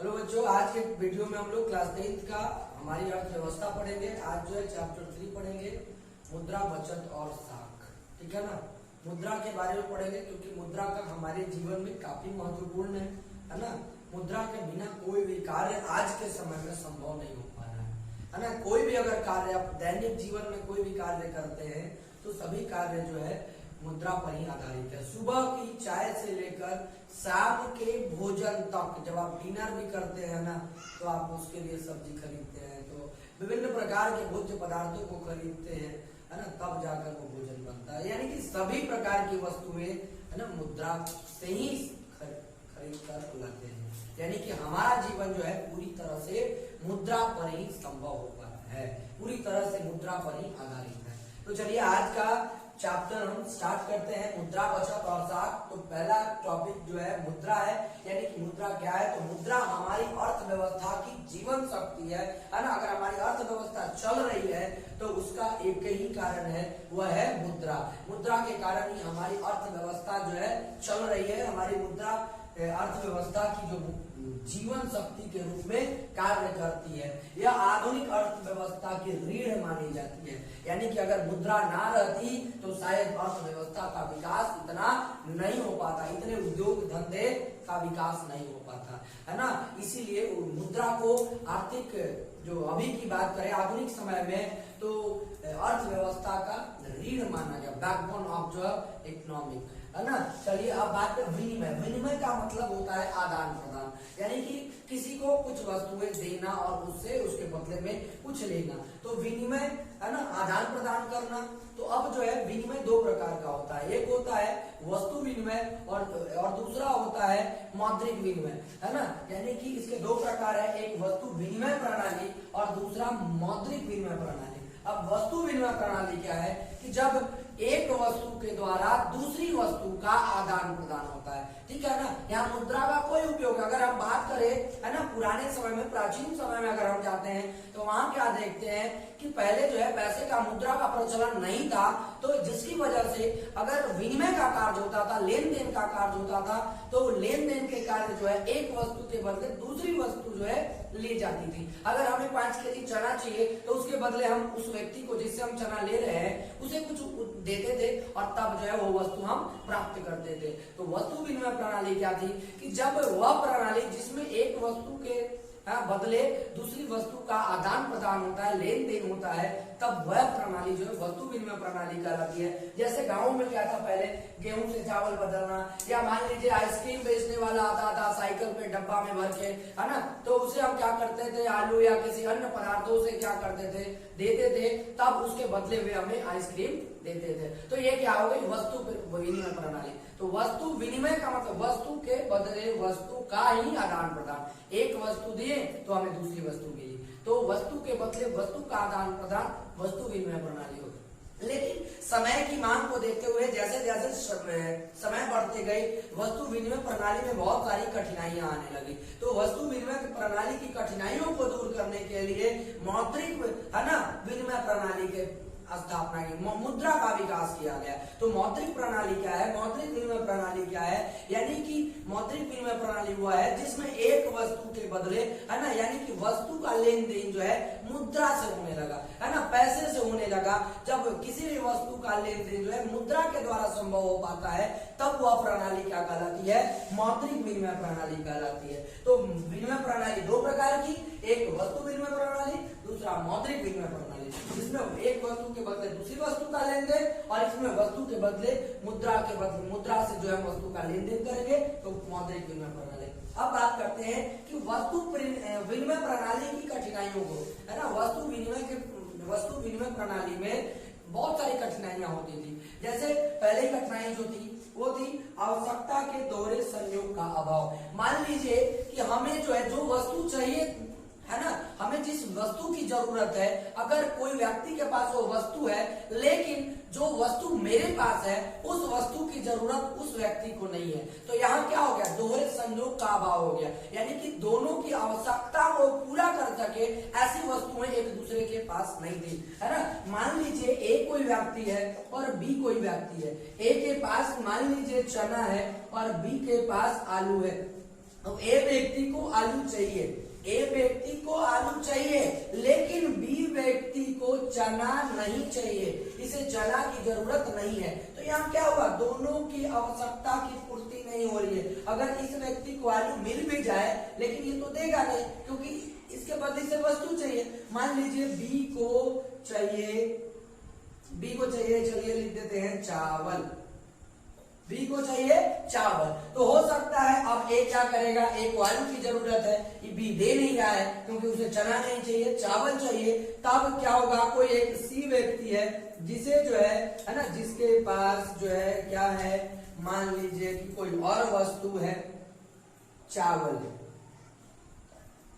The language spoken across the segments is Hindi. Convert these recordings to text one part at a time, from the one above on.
हेलो बच्चों, आज के वीडियो में हम लोग क्लास 10 का हमारी अर्थव्यवस्था पढ़ेंगे। आज जो है चैप्टर 3 पढ़ेंगे, मुद्रा, बचत और साख। ठीक है ना। मुद्रा के बारे में पढ़ेंगे क्योंकि मुद्रा का हमारे जीवन में काफी महत्वपूर्ण है ना। मुद्रा के बिना कोई भी कार्य आज के समय में संभव नहीं हो पा रहा है ना। कोई भी अगर कार्य आप दैनिक जीवन में कोई भी कार्य करते हैं तो सभी कार्य जो है मुद्रा पर ही आधारित है। सुबह की चाय से लेकर शाम के भोजन तक, जब आप डिनर भी करते हैं ना तो आप उसके लिए सब्जी खरीदते हैं, तो विभिन्न प्रकार के भोज्य पदार्थों को खरीदते हैं, है ना, तब जाकर वो भोजन बनता है। यानी कि सभी प्रकार की वस्तुएं, है ना, मुद्रा से ही खरीद कर लाते हैं। यानी कि हमारा जीवन जो है पूरी तरह से मुद्रा पर ही संभव हो पा रहा है, पूरी तरह से मुद्रा पर ही आधारित है। तो चलिए आज का चैप्टर हम स्टार्ट करते हैं, मुद्रा, बचत और साख। तो पहला टॉपिक जो है मुद्रा है, यानी कि मुद्रा क्या है। तो मुद्रा हमारी अर्थव्यवस्था की जीवन शक्ति है ना। अगर हमारी अर्थव्यवस्था चल रही है तो उसका एक ही कारण है, वह है मुद्रा। मुद्रा के कारण ही हमारी अर्थव्यवस्था जो है चल रही है। हमारी मुद्रा अर्थव्यवस्था की जो जीवन शक्ति के रूप में कार्य करती है। यह आधुनिक अर्थव्यवस्था की रीढ़ मानी जाती है। यानी कि अगर मुद्रा ना रहती तो शायद अर्थव्यवस्था का विकास इतना नहीं हो पाता, इतने उद्योग धंधे का विकास नहीं हो पाता, है ना। इसीलिए मुद्रा को आर्थिक, जो अभी की बात करें आधुनिक समय में, तो अर्थव्यवस्था का रीढ़ माना गया, बैकबोन ऑफ जो इकोनॉमिक, है ना। चलिए अब बात करें विनिमय। विनिमय का मतलब होता है आदान प्रदान, यानी कि किसी को कुछ वस्तुएं देना और उससे उसके बदले में कुछ लेना, तो विनिमय, है ना, आदान प्रदान करना। तो अब जो है विनिमय दो प्रकार का होता है, एक होता है वस्तु विनिमय और दूसरा होता है मौद्रिक विनिमय, है ना। यानी कि इसके दो प्रकार है, एक वस्तु विनिमय प्रणाली और दूसरा मौद्रिक विनिमय प्रणाली। अब वस्तु विनिमय प्रणाली क्या है कि जब एक वस्तु के द्वारा दूसरी वस्तु का आदान प्रदान होता है, ठीक है ना। यहाँ मुद्रा का कोई उपयोग, अगर हम बात करें, है ना, पुराने समय में, प्राचीन समय में अगर हम जाते हैं तो वहां क्या देखते हैं कि पहले जो है पैसे का, मुद्रा का प्रचलन नहीं था, तो जिसकी वजह से अगर विनिमय का कार्य होता था, लेन देन का कार्य होता था, तो लेन देन के कार्य जो है एक वस्तु के बदले दूसरी वस्तु जो है ली जाती थी। अगर हमें 5 केजी चना चाहिए तो उसके बदले हम उस व्यक्ति को जिससे हम चना ले रहे हैं उसे कुछ देते थे और तब जो है वो वस्तु हम प्राप्त करते थे। तो वस्तु विनिमय प्रणाली क्या थी कि जब वह प्रणाली जिसमें एक वस्तु के बदले दूसरी वस्तु का आदान प्रदान होता है, लेन देन होता है, तब वह प्रणाली जो है वस्तु विनिमय प्रणाली कहलाती है। जैसे गांवों में क्या था, पहले गेहूं से चावल बदलना, या मान लीजिए आइसक्रीम बेचने वाला आता था साइकिल पे डब्बा में भर के, है ना, तो उसे हम क्या करते थे, आलू या किसी अन्य पदार्थों से क्या करते थे, देते थे, तब उसके बदले वे हमें आइसक्रीम देते थे। तो ये क्या हो गई, वस्तु विनिमय प्रणाली। तो वस्तु विनिमय का मतलब वस्तु के बदले वस्तु का ही आदान प्रदान। एक वस्तु दिए तो हमें दूसरी वस्तु मिली, तो वस्तु के बदले वस्तु का आदान प्रदान वस्तु विनिमय प्रणाली होती। लेकिन समय की मांग को देखते हुए जैसे जैसे समय बढ़ते गए, वस्तु विनिमय प्रणाली में बहुत सारी कठिनाइयां आने लगी। तो वस्तु विनिमय प्रणाली की कठिनाइयों को दूर करने के लिए मौद्रिक, है ना, विनिमय प्रणाली के स्थापना की, मुद्रा का विकास किया गया। तो मौद्रिक प्रणाली क्या है, मौद्रिक विनिमय प्रणाली क्या है, यानी कि मौद्रिक विनिमय प्रणाली हुआ है जिसमें एक वस्तु के बदले, है ना, यानी कि वस्तु का लेन देन जो है मुद्रा से होने लगा, है ना, पैसे से होने लगा। जब किसी भी वस्तु का लेन देन जो है मुद्रा के द्वारा संभव हो पाता है, तब वह प्रणाली क्या कहलाती है, मौद्रिक विनिमय प्रणाली कहलाती है। तो विनिमय प्रणाली दो प्रकार की, एक वस्तु विनिमय प्रणाली, दूसरा मौद्रिक विनिमय प्रणाली, जिसमें एक वस्तु के बदले दूसरी वस्तु का लेन देन, और इसमें वस्तु के बदले मुद्रा के बदले, मुद्रा से जो है वस्तु का लेन देन करेंगे, तो मौद्रिक विनिमय प्रणाली। अब बात करते हैं कि वस्तु विनिमय प्रणाली की कठिनाइयों को, है ना। वस्तु विनिमय प्रणाली में बहुत सारी कठिनाइयां होती थी। जैसे पहले कठिनाई जो थी वो थी आवश्यकता के दोहरे संयोग का अभाव। मान लीजिए कि हमें जो है जो वस्तु चाहिए, है ना, हमें जिस वस्तु की जरूरत है, अगर कोई व्यक्ति के पास वो वस्तु है, लेकिन जो वस्तु मेरे पास है उस वस्तु की जरूरत उस व्यक्ति को नहीं है, तो यहाँ क्या हो गया, दोहरे संयोग का अभाव हो गया। यानी कि दोनों की आवश्यकता को पूरा कर सके ऐसी वस्तुएं एक दूसरे के पास नहीं थी, है ना। मान लीजिए ए कोई व्यक्ति है और बी कोई व्यक्ति है। ए के पास मान लीजिए चना है और बी के पास आलू है। तो ए व्यक्ति को आलू चाहिए, ए व्यक्ति को आलू चाहिए, लेकिन बी व्यक्ति को चना नहीं चाहिए, इसे चना की जरूरत नहीं है। तो यहाँ क्या हुआ, दोनों की आवश्यकता की पूर्ति नहीं हो रही है। अगर इस व्यक्ति को आलू मिल भी जाए लेकिन ये तो देगा नहीं, क्योंकि इसके बदले से वस्तु चाहिए। मान लीजिए बी को चाहिए, चलिए लिख देते हैं चावल, बी को चाहिए चावल। तो हो सकता है अब ए क्या करेगा, ए को आलू की जरूरत है, ये बी दे नहीं रहा है क्योंकि उसे चना नहीं चाहिए, चावल चाहिए। तब क्या होगा, कोई एक सी व्यक्ति है जिसे जो है ना, जिसके पास जो है क्या है, मान लीजिए कि कोई और वस्तु है, चावल।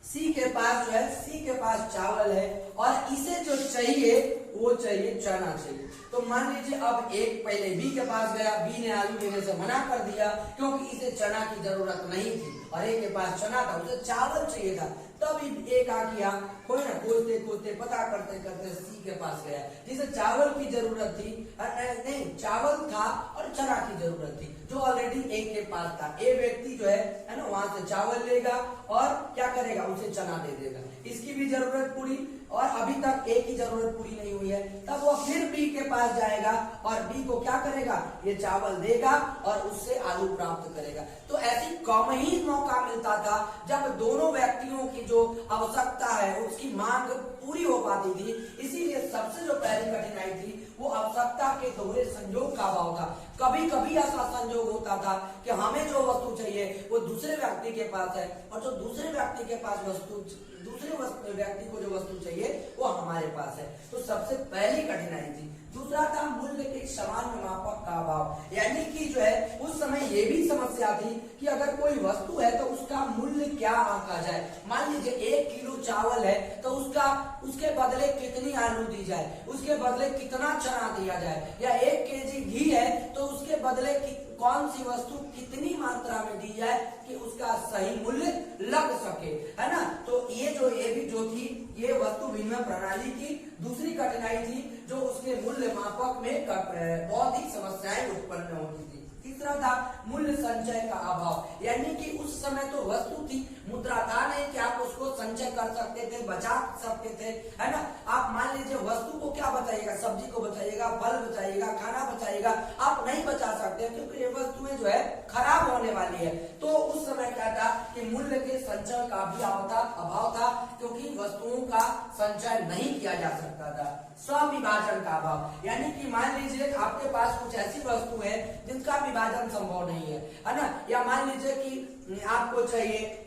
सी के पास जो है, सी के पास चावल है और इसे जो चाहिए वो चाहिए चना चाहिए। तो मान लीजिए अब एक पहले बी के पास गया, बी ने आलू देने से मना कर दिया क्योंकि इसे चना की जरूरत नहीं थी, और एक के पास चना था, उसे चावल चाहिए था। तब एक आ किया, कोई ना खोजते खोजते पता करते करते सी के पास गया जिसे चावल की जरूरत थी, नहीं चावल था और चना की जरूरत थी, जो ऑलरेडी ए के पास था। ए व्यक्ति जो है ना, वहां से चावल लेगा और क्या करेगा, उसे चना दे देगा, इसकी भी जरूरत पूरी, और अभी तक ए की जरूरत पूरी नहीं हुई है। तब वो फिर बी के पास जाएगा और बी को क्या करेगा, ये चावल देगा और उससे आलू प्राप्त करेगा। तो ऐसी कम ही मौका मिलता था जब दोनों व्यक्तियों की जो आवश्यकता है उसकी मांग पूरी हो पाती थी। इसीलिए सबसे जो पहली कठिनाई थी वो आवश्यकता के दोहरे संयोग का अभाव था। कभी कभी ऐसा संयोग होता था कि हमें जो वस्तु चाहिए वो दूसरे व्यक्ति के पास है, और जो दूसरे व्यक्ति के पास वस्तु, दूसरे व्यक्ति को जो वस्तु चाहिए वो हमारे पास है। तो सबसे पहली कठिनाई थी। दूसरा था मूल्य के समान मापक का अभाव, यानी कि जो है उस समय ये भी समस्या थी कि अगर कोई वस्तु है तो उसका मूल्य क्या आंका जाए। मान लीजिए 1 किलो चावल है तो उसके बदले कितनी आलू दी जाए, उसके बदले कितना चना दिया जाए, या 1 केजी घी है तो उसके बदले कौन सी वस्तु कितनी मात्रा में दी जाए कि उसका सही मूल्य लग सके, है ना। तो ये भी जो थी ये वस्तु विनिमय प्रणाली की दूसरी कठिनाई थी, जो उसके मूल्य मापक में बहुत ही समस्याएं उत्पन्न होती थी। तीसरा था मूल्य संचय का अभाव, यानी कि उस समय तो वस्तु थी, मुद्रा था नहीं कि आप उसको संचय कर सकते थे, बचा सकते थे, है ना। आप मान लीजिए वस्तु को क्या बचाइएगा, सब्जी को बचाइएगा, फल बचाइएगा, खाना बचाइएगा, आप नहीं बचा सकते क्योंकि ये वस्तुएं जो है खराब होने वाली है। तो उस समय क्या था कि मूल्य के संचय का भी अभाव था, क्योंकि वस्तुओं का संचय नहीं किया जा सकता था। स्वविभाजन का अभाव, यानी कि मान लीजिए आपके पास कुछ ऐसी वस्तु है जिनका विभाजन संभव नहीं है ना। या मान लीजिए कि आपको चाहिए,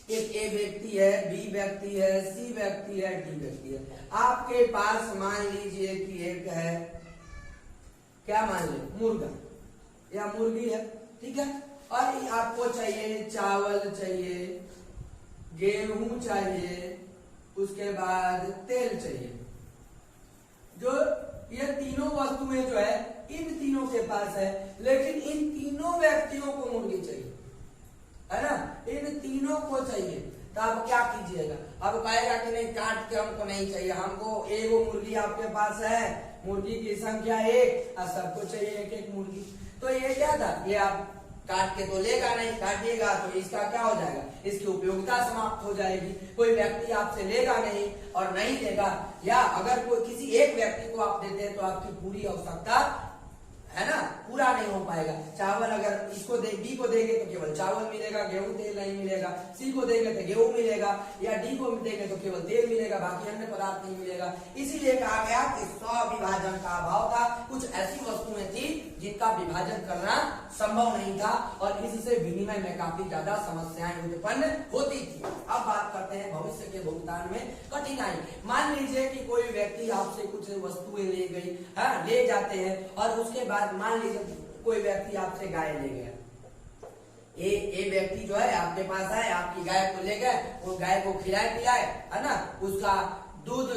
एक ए व्यक्ति है, बी व्यक्ति है, सी व्यक्ति है, डी व्यक्ति है। आपके पास मान लीजिए कि एक है, क्या मान लीजिए मुर्गा या मुर्गी है, ठीक है, और आपको चाहिए चावल चाहिए, गेहूं चाहिए, उसके बाद तेल चाहिए। जो ये तीनों वस्तुएं जो है इन तीनों के पास है, लेकिन इन तीनों व्यक्तियों को मुर्गी चाहिए, है ना, इन तीनों को चाहिए। तो आप क्या कीजिएगा, अब कहेगा कि नहीं काट के हमको नहीं चाहिए, हमको एगो मुर्गी आपके पास है, मुर्गी की संख्या 1 और सबको चाहिए 1-1 मुर्गी। तो ये क्या था, ये आप काट के तो लेगा नहीं, काटिएगा तो इसका क्या हो जाएगा, इसकी उपयोगिता समाप्त हो जाएगी। कोई व्यक्ति आपसे लेगा नहीं और नहीं लेगा, या अगर कोई किसी एक व्यक्ति को आप देते हैं तो आपकी पूरी आवश्यकता है ना पूरा नहीं हो पाएगा। चावल अगर इसको बी को देंगे तो केवल चावल मिलेगा, गेहूं तेल नहीं मिलेगा, सी को देंगे तो गेहूं मिलेगा, या डी को देंगे तो केवल तेल मिलेगा, बाकी अन्य पदार्थ नहीं मिलेगा। इसीलिए कहा गया कि स्वविभाजन का अभाव था। कुछ ऐसी वस्तुएं थी जिनका विभाजन करना संभव नहीं था और इससे विनिमय में काफी ज्यादा समस्याएं उत्पन्न होती थी। अब बात करते हैं भविष्य के भुगतान में कठिनाई। मान लीजिए कि कोई व्यक्ति आपसे कुछ वस्तुएं ले गई, हाँ ले जाते हैं, और उसके बाद मान लीजिए कोई व्यक्ति आपसे गाय ले गया, ए व्यक्ति जो है आपके पास आए, आपकी गाय को ले गए, वो गाय को खिलाए पिलाए, है ना, उसका दूध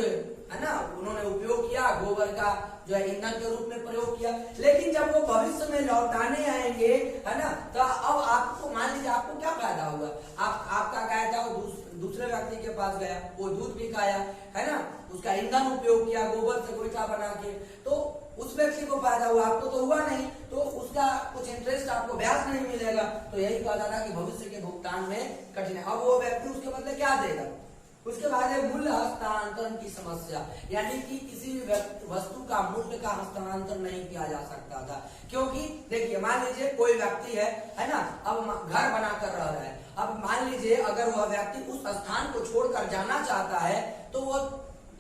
है ना उन्होंने उपयोग किया, गोबर का जो है ईंधन के रूप में प्रयोग किया। लेकिन जब वो भविष्य में लौटाने आएंगे, है ना, तो अब आपको मान लीजिए आपको क्या फायदा हुआ, आपका गाय था वो दूसरे व्यक्ति के पास गया, वो दूध भी खाया, है ना, उसका ईंधन उपयोग किया, गोबर से गोईठा बना के, तो उस व्यक्ति को फायदा हुआ, आपको तो हुआ नहीं। तो उसका उसका कुछ इंटरेस्ट आपको ब्याज नहीं मिलेगा, तो यही कहा जाता है कि भविष्य के भुगतान में कठिनाई। अब वो व्यक्ति उसके बदले क्या देगा? उसके बाद है मूल्य हस्तांतरण की समस्या, यानी कि किसी भी वस्तु का मूल्य का हस्तांतरण नहीं किया जा सकता था, क्योंकि देखिए मान लीजिए कोई व्यक्ति है ना, अब घर बनाकर रह रहा है। अब मान लीजिए अगर वह व्यक्ति उस स्थान को छोड़कर जाना चाहता है तो वो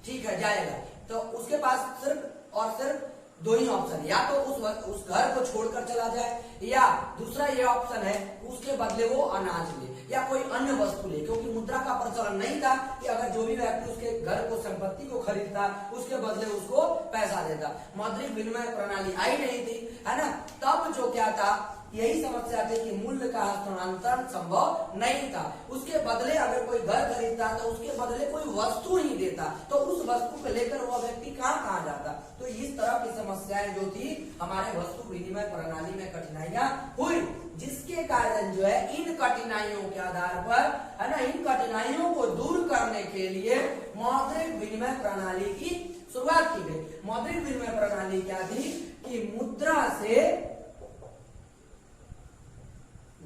ठीक है जाएगा, तो उसके पास सिर्फ और सिर्फ दो ही ऑप्शन, या तो उस घर को छोड़कर चला जाए, या दूसरा ये ऑप्शन है उसके बदले वो अनाज ले या कोई अन्य वस्तु ले, क्योंकि मुद्रा का प्रचलन नहीं था कि अगर जो भी व्यक्ति उसके घर को संपत्ति को खरीदता उसके बदले उसको पैसा देता। मौद्रिक विनिमय प्रणाली आई नहीं थी, है ना। तब जो क्या था, यही समस्या थी कि मूल्य का हस्तांतरण संभव नहीं था। उसके बदले अगर कोई घर खरीदता तो उसके बदले कोई वस्तु ही देता, तो उस वस्तु को लेकर वह व्यक्ति कहाँ जाता। तो इस तरह की समस्याएं जो थी हमारे वस्तु विनिमय प्रणाली में कठिनाइयां हुई, जिसके कारण जो है इन कठिनाइयों के आधार पर, है ना, इन कठिनाइयों को दूर करने के लिए मौद्रिक विनिमय प्रणाली की शुरुआत की गई। मौद्रिक विनिमय प्रणाली क्या थी कि मुद्रा से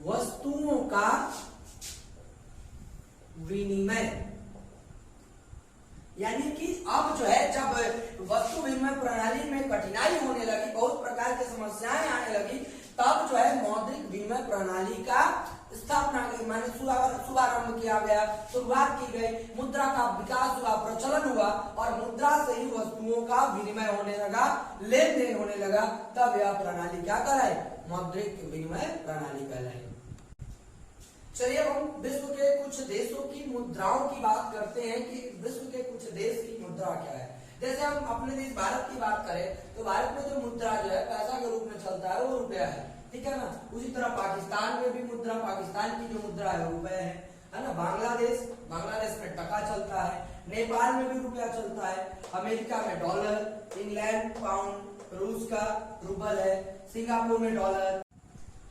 वस्तुओं का विनिमय, यानी कि अब जो है जब वस्तु विनिमय प्रणाली में कठिनाई होने लगी, बहुत प्रकार की समस्याएं आने लगी, तब जो है मौद्रिक विनिमय प्रणाली का स्थापना की, माने शुभारंभ किया गया, शुरुआत की गई, मुद्रा का विकास हुआ, प्रचलन हुआ और मुद्रा से ही वस्तुओं का विनिमय होने लगा, लेन देन होने लगा। तब यह प्रणाली क्या कहलाई? मौद्रिक विनिमय प्रणाली कहलाई। चलिए हम विश्व के कुछ देशों की मुद्राओं की बात करते हैं कि विश्व के कुछ देश की मुद्रा क्या है। जैसे हम अपने देश भारत की बात करें तो भारत में जो मुद्रा जो है पैसा के रूप में चलता है वो रुपया है, ठीक है ना। उसी तरह पाकिस्तान में भी मुद्रा, पाकिस्तान की जो मुद्रा है रुपये है ना। बांग्लादेश में टका चलता है, नेपाल में भी रुपया चलता है, अमेरिका में डॉलर, इंग्लैंड पाउंड, रूस का रूबल है, सिंगापुर में डॉलर।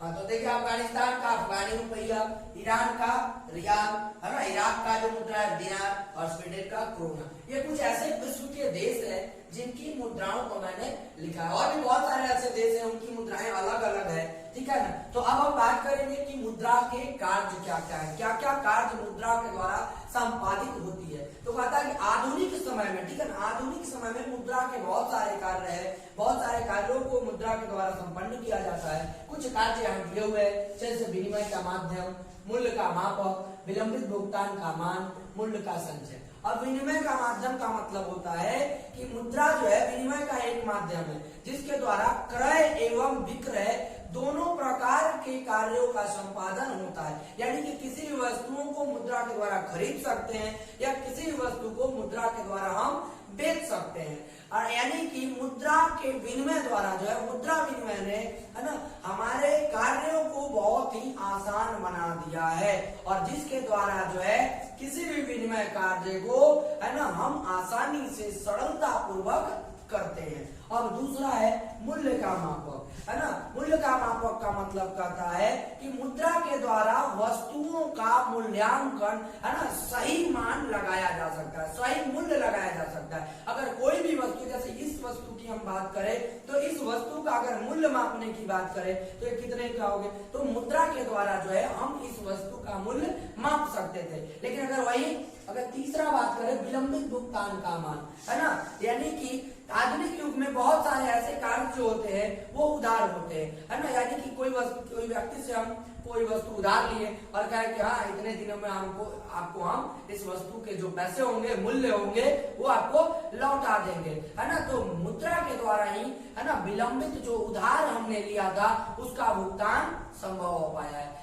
हाँ तो देखिए अफगानिस्तान का अफगानी रुपया, ईरान का रियाल, है ना, इराक का जो मुद्रा है दिनार और स्वीडन का क्रोना। ये कुछ ऐसे विश्व के देश हैं जिनकी मुद्राओं को मैंने लिखा है, और भी बहुत सारे ऐसे देश हैं उनकी मुद्राएं अलग अलग है, ठीक है ना। तो अब हम बात करेंगे कि मुद्रा के कार्य क्या क्या है, क्या क्या कार्य मुद्रा के द्वारा संपादित होती है। तो कहता है कि आधुनिक समय में, ठीक है ना, आधुनिक समय में मुद्रा के बहुत सारे कार्य है, बहुत सारे कार्यों को मुद्रा के द्वारा संपन्न किया जाता है। कुछ कार्य यहाँ दिए हुए हैं, जैसे विनिमय का माध्यम, मूल्य का मापक, विलंबित भुगतान का मान, मूल्य का संचय। अब विनिमय का माध्यम का मतलब होता है कि मुद्रा जो है विनिमय का एक माध्यम है जिसके द्वारा क्रय एवं विक्रय दोनों प्रकार के कार्यों का संपादन होता है। यानी कि किसी भी वस्तुओं को मुद्रा के द्वारा खरीद सकते हैं या किसी भी वस्तु को मुद्रा के द्वारा हम बेच सकते हैं। और यानी कि मुद्रा के विनिमय द्वारा जो है, मुद्रा विनिमय ने, है ना, हमारे कार्यों को बहुत ही आसान बना दिया है और जिसके द्वारा जो है किसी भी विनिमय कार्य को, है ना, हम आसानी से सरलता पूर्वक करते हैं। अब दूसरा है मूल्य का मापक, है ना। मूल्य का मापक का मतलब कहता है कि मुद्रा के द्वारा वस्तुओं का मूल्यांकन, है ना, सही मान लगाया जा सकता है, सही मूल्य लगाया जा सकता है। अगर कोई भी वस्तु, जैसे इस वस्तु की हम बात करें तो इस वस्तु का अगर मूल्य मापने की बात करें तो ये कितने का होगे, तो मुद्रा के द्वारा जो है हम इस वस्तु का मूल्य माप सकते थे। लेकिन अगर तीसरा बात करें विलंबित भुगतान का मान, है ना, यानी कि आधुनिक युग में बहुत सारे ऐसे कार्य जो होते हैं वो उधार होते हैं, है ना। यानी कि कोई व्यक्ति से हम कोई वस्तु उधार लिए और कहे कि हाँ इतने दिनों में आपको हम इस वस्तु के जो पैसे होंगे, मूल्य होंगे, वो आपको लौटा देंगे, है ना। तो मुद्रा के द्वारा ही, है ना, विलंबित जो उधार हमने लिया था उसका भुगतान संभव हो पाया है,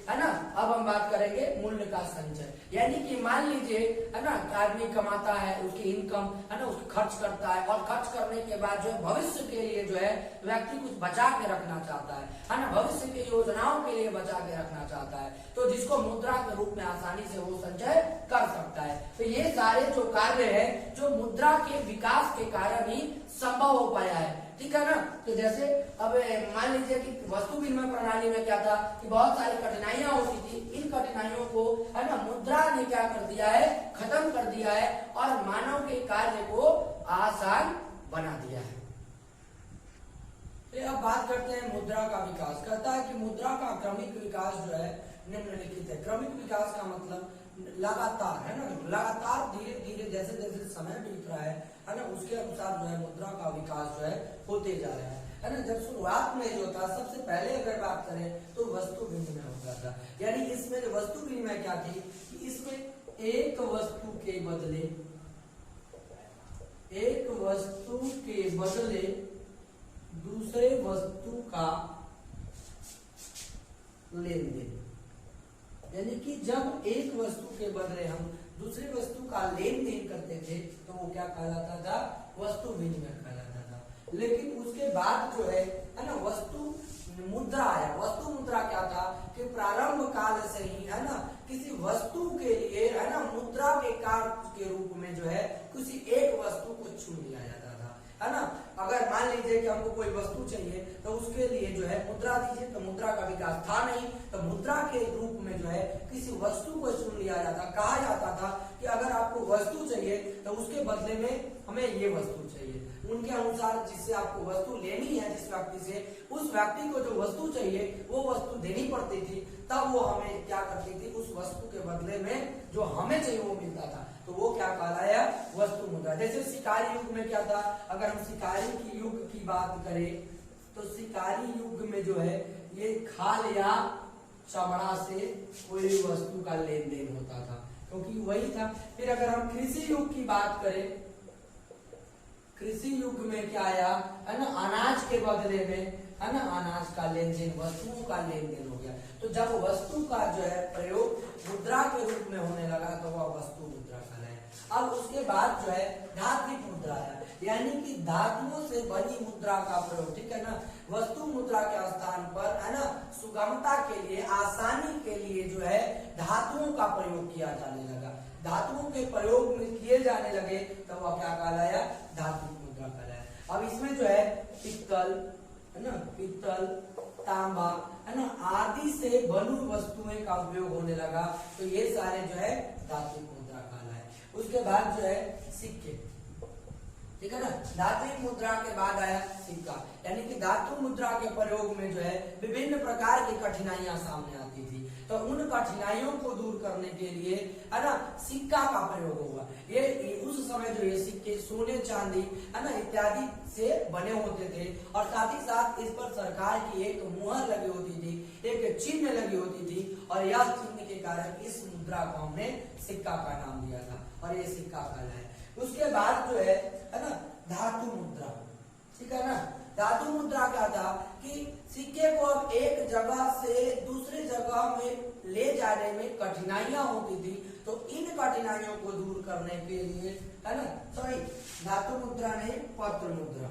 है ना। अब हम बात करेंगे मूल्य का संचय, यानी कि मान लीजिए, है ना, आदमी कमाता है, उसकी इनकम, है ना, उसको खर्च करता है और खर्च करने के बाद जो है भविष्य के लिए जो है व्यक्ति कुछ बचा के रखना चाहता है ना, भविष्य की योजनाओं के लिए बचा के रखना चाहता है, तो जिसको मुद्रा के रूप में आसानी से वो संचय कर सकता है। तो ये सारे जो कार्य है जो मुद्रा के विकास के कारण ही संभव हो पाया है, ठीक है ना। तो जैसे अब मान लीजिए कि वस्तु विनिमय प्रणाली में क्या था कि बहुत सारी कठिनाइयां होती थी, इन कठिनाइयों को, है ना, मुद्रा ने क्या कर दिया है, खत्म कर दिया है और मानव के कार्य को आसान बना दिया है। अब बात करते हैं मुद्रा का विकास। कहता है कि मुद्रा का क्रमिक विकास जो है निम्नलिखित है। क्रमिक विकास का मतलब लगातार है ना, लगातार धीरे धीरे जैसे जैसे समय बीत रहा है ना, उसके अनुसार जो है मुद्रा का विकास जो है होते जा रहा है ना। जब शुरुआत में जो था, सबसे पहले अगर बात करें तो वस्तु विनिमय होता था, यानी इसमें जो वस्तु विनिमय क्या थी कि इसमें एक वस्तु के बदले दूसरे वस्तु का लेन देन, यानी कि जब एक वस्तु के बदले हम दूसरी वस्तु का लेन देन करते थे तो वो क्या कहलाता था, वस्तु विनिमय कहलाता था। लेकिन उसके बाद जो है ना वस्तु मुद्रा आया। वस्तु मुद्रा क्या था कि प्रारंभ काल से ही है ना किसी वस्तु के लिए है ना मुद्रा के कार्य के रूप में जो है किसी एक वस्तु को चुन लिया जाता था, है ना। अगर मान लीजिए कि हमको कोई वस्तु चाहिए तो उसके लिए जो है मुद्रा दीजिए, तो मुद्रा का विकास था नहीं, तो मुद्रा के रूप में जो है किसी वस्तु को चुन लिया जाता। कहा जाता था कि अगर आपको वस्तु चाहिए तो उसके बदले में हमें ये वस्तु चाहिए। उनके अनुसार जिससे आपको वस्तु लेनी है, जिस व्यक्ति से, उस व्यक्ति को जो वस्तु चाहिए वो वस्तु देनी पड़ती थी, तब वो हमें क्या करती थी, उस वस्तु के बदले में जो हमें चाहिए वो मिलता था, तो वो क्या कहलाया, वस्तु मुद्रा। जैसे शिकारी युग में क्या था, अगर हम शिकारी की युग की बात करें तो शिकारी युग में जो है ये खाल या चमड़ा से कोई वस्तु का लेन देन होता था, क्योंकि वही था। फिर अगर हम कृषि युग की बात करें, कृषि युग में क्या आया है ना, अनाज के बदले में है ना अनाज का लेन देन, वस्तुओं का लेन देन हो गया। तो जब वस्तु का जो है प्रयोग मुद्रा के रूप में होने लगा तो वह वस्तु मुद्रा कहलाया। अब उसके बाद जो है धात्विक मुद्रा आया, यानी कि धातुओं से बनी मुद्रा का प्रयोग, ठीक है ना। वस्तु मुद्रा के स्थान पर है ना सुगमता के लिए, आसानी के लिए जो है धातुओं का प्रयोग किया जाने लगा। धातुओं के प्रयोग में किए जाने लगे तो वह क्या कहलाया, धात्विक मुद्रा कहलाया। अब इसमें जो है पित्तल है ना, पित्तल, तांबा है ना आदि से बनी वस्तुएं का उपयोग होने लगा, तो ये सारे जो है धात्विक मुद्रा कहलाए। उसके बाद जो है सिक्के, ठीक है ना। धात्विक मुद्रा के बाद आया सिक्का, यानी कि धातु मुद्रा के प्रयोग में जो है विभिन्न प्रकार की कठिनाइयां सामने आती थी, तो उन कठिनाइयों को दूर करने के लिए है ना सिक्का का प्रयोग हुआ। ये उस समय जो ये सिक्के सोने, चांदी है ना इत्यादि से बने होते थे, और साथ ही साथ इस पर सरकार की एक मुहर लगी होती थी, एक चिन्ह लगी होती थी, और यह चिन्ह के कारण इस मुद्रा को हमने सिक्का का नाम दिया था, और ये सिक्का कहलाया। उसके बाद जो है ना धातु मुद्रा, ठीक है ना। धातु मुद्रा क्या था कि सिक्के को अब एक जगह से दूसरी जगह में ले जाने में कठिनाइयां होती थी, तो इन कठिनाइयों को दूर करने के लिए है ना, सॉरी धातु मुद्रा नहीं, पत्र मुद्रा।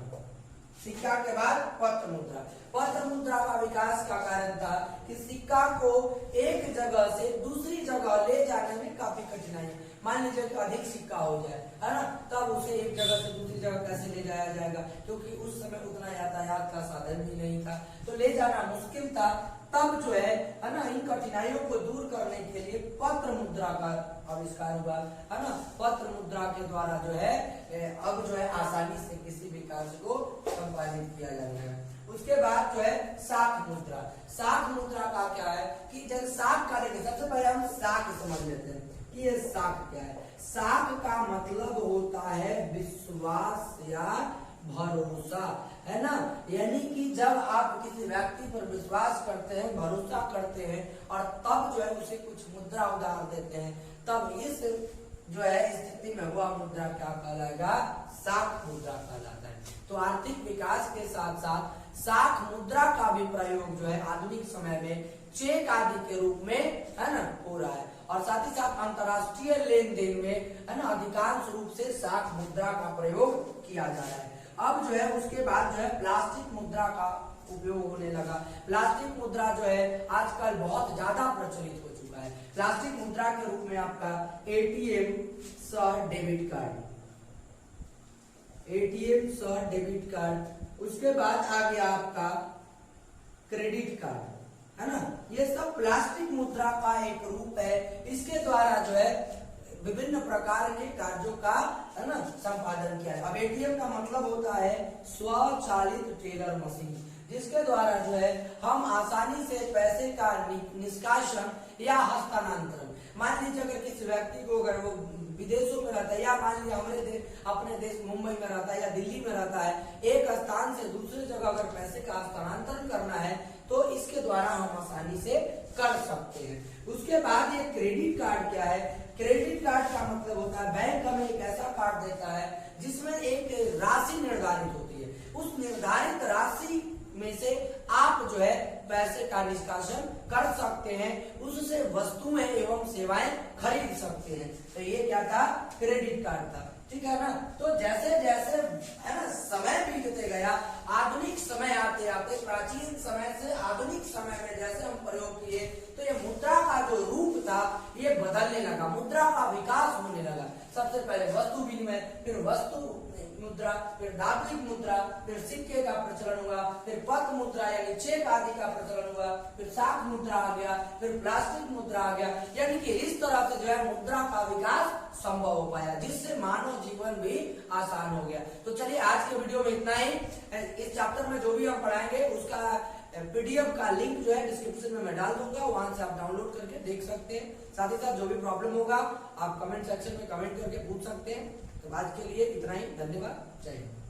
सिक्का के बाद पत्र मुद्रा। पत्र मुद्रा का विकास का कारण था कि सिक्का को एक जगह से दूसरी जगह ले जाने में काफी कठिनाई। मान लीजिए कि अधिक सिक्का हो जाए है ना, तब उसे एक जगह से दूसरी जगह कैसे ले जाया जाएगा, क्योंकि उस समय उतना यातायात का साधन भी नहीं था, तो ले जाना मुश्किल था। तब जो है ना इन कठिनाइयों को दूर करने के लिए पत्र मुद्रा का आविष्कार हुआ, है ना। पत्र मुद्रा के द्वारा जो है अब जो है आसानी से किसी भी कार्य को संपादित किया जाता है। उसके बाद जो है शाख मुद्रा। शाख मुद्रा का क्या है कि जब शाख का देखिए, सबसे पहले हम शाख समझ लेते हैं कि ये शाख क्या है। शाख का मतलब होता है विश्वास या भरोसा, है ना। यानी कि जब आप किसी व्यक्ति पर विश्वास करते हैं, भरोसा करते हैं, और तब जो है उसे कुछ मुद्रा उधार देते हैं, तब इस जो है स्थिति में वह मुद्रा क्या कहलाएगा, शाख मुद्रा कहलाता है। तो आर्थिक विकास के साथ साथ शाख मुद्रा का भी प्रयोग जो है आधुनिक समय में चेक आदि के रूप में है ना हो रहा है, और साथ ही साथ अंतर्राष्ट्रीय लेन देन में है ना अधिकांश रूप से शाख मुद्रा का प्रयोग किया जा रहा है। अब जो है उसके बाद जो है प्लास्टिक मुद्रा का उपयोग होने लगा। प्लास्टिक मुद्रा जो है आजकल बहुत ज्यादा प्रचलित हो चुका है। प्लास्टिक मुद्रा के रूप में आपका एटीएम सह डेबिट कार्ड, एटीएम सह डेबिट कार्ड, उसके बाद आ गया आपका क्रेडिट कार्ड, है ना। ये सब प्लास्टिक मुद्रा का एक रूप है। इसके द्वारा जो है विभिन्न प्रकार के कार्यों का है ना संपादन किया है। अब एटीएम का मतलब होता है स्वचालित टेलर मशीन। जिसके द्वारा जो है हम आसानी से पैसे का निष्कासन या हस्तांतरण, मान लीजिए अगर किसी व्यक्ति को अगर वो विदेशों में रहता है या मान लीजिए हमारे अपने देश मुंबई में रहता है या दिल्ली में रहता है, एक स्थान से दूसरे जगह अगर पैसे का हस्तांतरण करना है तो इसके द्वारा हम आसानी से कर सकते हैं। उसके बाद ये क्रेडिट कार्ड क्या है? क्रेडिट कार्ड का मतलब होता है बैंक हमें एक ऐसा कार्ड देता है जिसमें एक राशि निर्धारित होती है, उस निर्धारित राशि में से आप जो है पैसे का निष्कासन कर सकते हैं, उससे वस्तुएं एवं सेवाएं खरीद सकते हैं। तो ये क्या था? क्रेडिट कार्ड था, ठीक है ना। तो जैसे जैसे है ना समय बीतते गया, आधुनिक समय आते आते प्राचीन समय से आधुनिक समय में जैसे हम प्रयोग किए तो ये मुद्रा का जो रूप था ये बदलने लगा, मुद्रा का विकास होने लगा। सबसे पहले वस्तु विनिमय, फिर वस्तु मुद्रा, फिर धात्विक मुद्रा, फिर सिक्के का प्रचलन हुआ, फिर पत्र मुद्रा यानी चेक आदि का प्रचलन हुआ, फिर साख मुद्रा आ गया, फिर प्लास्टिक मुद्रा आ गया। यानी कि इस तरह से जो है मुद्रा का विकास संभव हो पाया, जिससे मानव जीवन भी आसान हो गया। तो चलिए आज के वीडियो में इतना ही। इस चैप्टर में जो भी हम पढ़ाएंगे उसका पीडीएफ का लिंक जो है डिस्क्रिप्शन में मैं डाल दूंगा, वहां से आप डाउनलोड करके देख सकते हैं। साथ ही साथ जो भी प्रॉब्लम होगा आप कमेंट सेक्शन में कमेंट करके पूछ सकते हैं। तो आज के लिए इतना ही, धन्यवाद, जय हिंद।